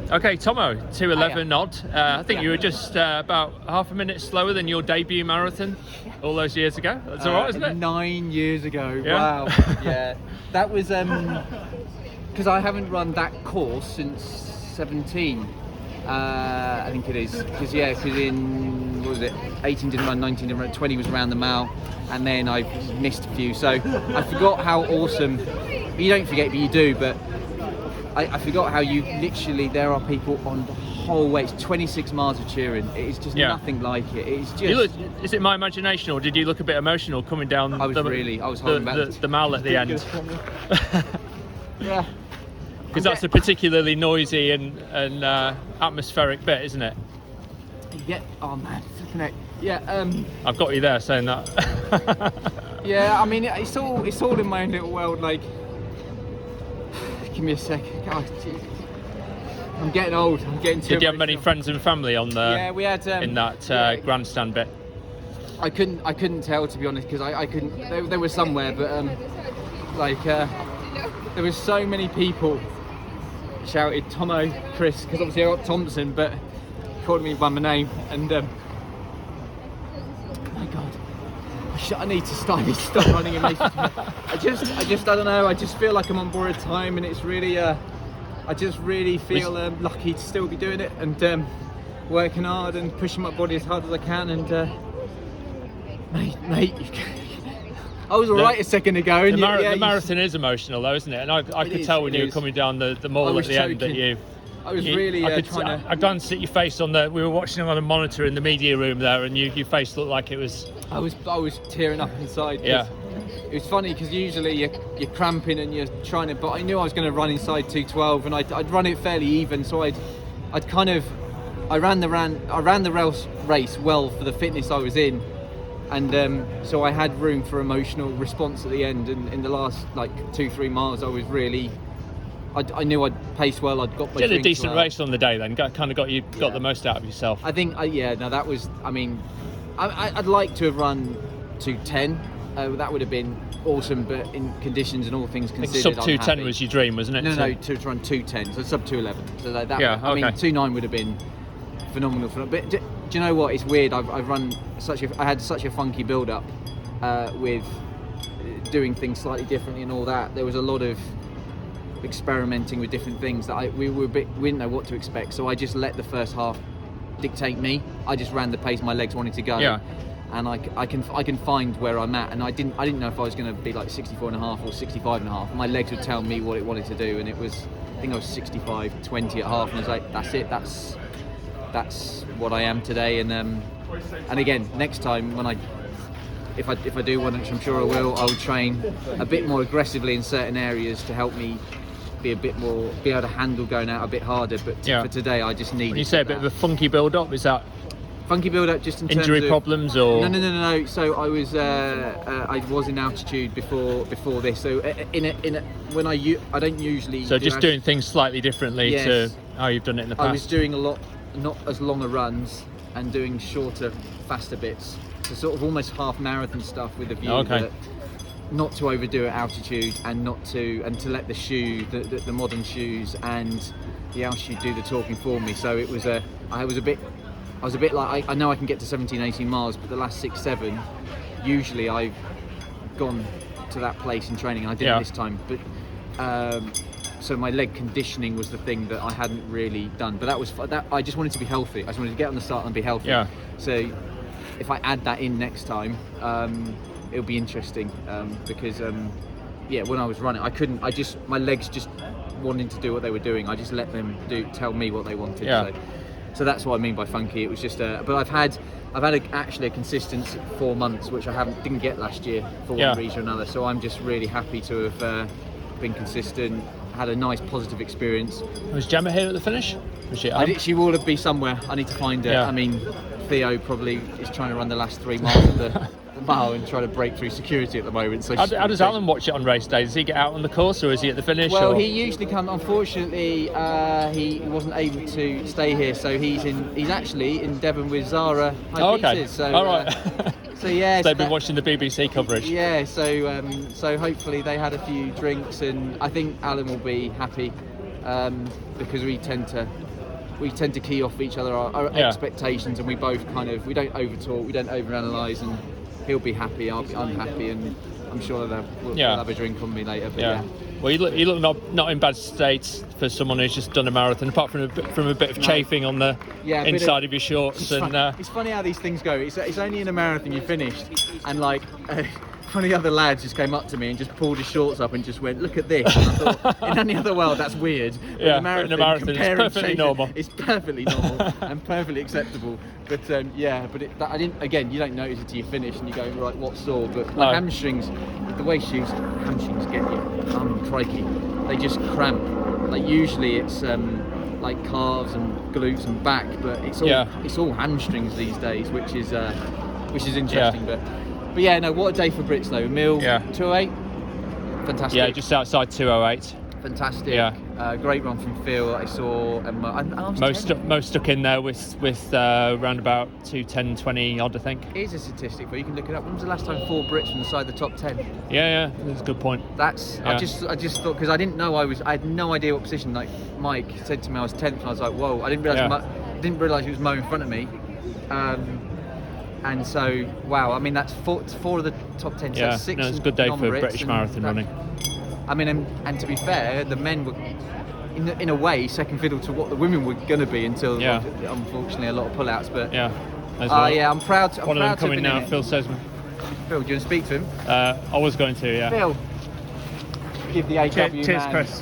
Okay, Tomo, 2:11 odd. I think Yeah. you were just about half a minute slower than your debut marathon all those years ago. That's all right, isn't it? 9 years ago. Yeah. Wow. Yeah. That was because I haven't run that course since 17. I think it is because in what was it? 18 didn't run, 19 didn't run, 20 was around the mile, and then I missed a few. So I forgot how awesome. You don't forget, but you do. But I forgot how you literally, there are people on the whole way. It's 26 miles of cheering. It's just nothing like it. It's just. Is it my imagination, or did you look a bit emotional coming down? I was holding back the mile at the end. Yeah. Because that's a particularly noisy and atmospheric bit, isn't it? Yeah. Oh man, flipping it. Yeah. I've got you there saying that. Yeah. I mean, it's all in my own little world. Like, give me a sec. God, I'm getting old. I'm getting too. Did you have many friends and family on the? Yeah, we had in that grandstand bit. I couldn't tell, to be honest, because I couldn't. There was somewhere, but there was so many people shouted Tomo, Chris, because obviously I got Thompson, but called me by my name, and oh my God, I need to stop running in races. I don't know. I just feel like I'm on borrowed time, and it's really I just really feel lucky to still be doing it and working hard and pushing my body as hard as I can. And mate, I was alright a second ago. And the marathon is emotional, though, isn't it? And I could tell when you were coming down the mall at the end that you. I was really trying to. I glanced at your face on the. We were watching it on a monitor in the media room there, and your face looked like it was. I was tearing up inside. Yeah. It was funny because usually you're cramping and you're trying to. But I knew I was going to run inside 2:12, and I'd run it fairly even. So I ran the race well for the fitness I was in. And so I had room for emotional response at the end, and in the last 2-3 miles I was really I knew I'd pace well. I'd got my did a drinks decent well. race on the day then, got the most out of yourself. I think that was, I mean, I'd like to have run 2:10. That would have been awesome, but in conditions and all things considered, sub 2:10 was your dream, wasn't it? No, to run 2:10, so sub 2:11. So that okay. I mean 2:9 would have been phenomenal. But do you know what? It's weird. I had such a funky build up with doing things slightly differently and all that. There was a lot of experimenting with different things that we didn't know what to expect. So I just let the first half dictate me. I just ran the pace my legs wanted to go. Yeah. And I can find where I'm at, and I didn't know if I was going to be like 64.5 or 65.5. My legs would tell me what it wanted to do, and it was, I think I was 65.20 at half, and I was like, that's it, that's what I am today. And again, next time if I do one, which I'm sure I will train a bit more aggressively in certain areas to help me be able to handle going out a bit harder. But for today, I just need. When you say a bit of a funky build up, is that? Funky build-up just in injury terms of problems or no. So I was in altitude before this. So when I don't usually. So just doing things slightly differently to how you've done it in the past. I was doing a lot, not as longer runs, and doing shorter, faster bits. So sort of almost half marathon stuff with a view that not to overdo at altitude and to let the shoe, the modern shoes and the altitude do the talking for me. So it was I was a bit like, I know I can get to 17-18 miles, but the last 6-7 usually I've gone to that place in training, and I didn't this time. But so my leg conditioning was the thing that I hadn't really done, but that I just wanted to be healthy. I just wanted to get on the start and be healthy. So if I add that in next time, it'll be interesting, because when I was running, my legs just wanting to do what they were doing. I just let them tell me what they wanted. So that's what I mean by funky. It was just but I've had actually a consistent 4 months, which I didn't get last year for one reason or another. So I'm just really happy to have been consistent, had a nice positive experience. Was Gemma here at the finish? Was she? She will be somewhere. I need to find her. I mean, Theo probably is trying to run the last 3 miles of the mile and try to break through security at the moment. So how does Alan watch it on race day? Does he get out on the course, or is he at the finish? Well, he usually comes. Unfortunately, he wasn't able to stay here, so he's actually in Devon with Zara. So, all right. So yeah, they've been watching the BBC coverage. Yeah, so hopefully they had a few drinks, and I think Alan will be happy, because we tend to we tend to key off each other our expectations, and we both we don't over talk, we don't over analyse, and he'll be happy, I'm happy, and I'm sure that we'll have a drink on me later. But Well, you look not in bad state for someone who's just done a marathon, apart from a bit of chafing on the inside of your shorts. It's funny how these things go. It's only in a marathon you finished, and like one of the other lads just came up to me and just pulled his shorts up and just went, "Look at this." And I thought, in any other world, that's weird. But in a marathon, it's perfectly normal. It's perfectly normal and perfectly acceptable. But I didn't. Again, you don't notice it till you finish, and you go, right, what's sore? But the hamstrings, the way hamstrings get you, crikey, they just cramp. Like usually it's like calves and glutes and back, but it's all hamstrings these days, which is interesting. But yeah, no, what a day for Brits though. Emil, 208, fantastic. Yeah, just outside 208. Fantastic. Yeah. Great run from Phil. I saw. Most stuck in there with around about 2:10:20 odd, I think. Here's a statistic, but you can look it up. When was the last time 4 Brits from inside the top 10? Yeah, that's a good point. I just thought, because I didn't know I had no idea what position. Like Mike said to me, I was 10th, and I was like, whoa! I didn't realise he was Mo in front of me. And so, wow, I mean, that's four of the top 10. So 6 it's a good day for British marathon running. I mean, and to be fair, the men were, in a way, second fiddle to what the women were going to be until, unfortunately, a lot of pullouts. But I'm proud. One of them coming now, Phil Sesman. Phil, do you want to speak to him? I was going to, Phil, give the AW Cheers, man Chris.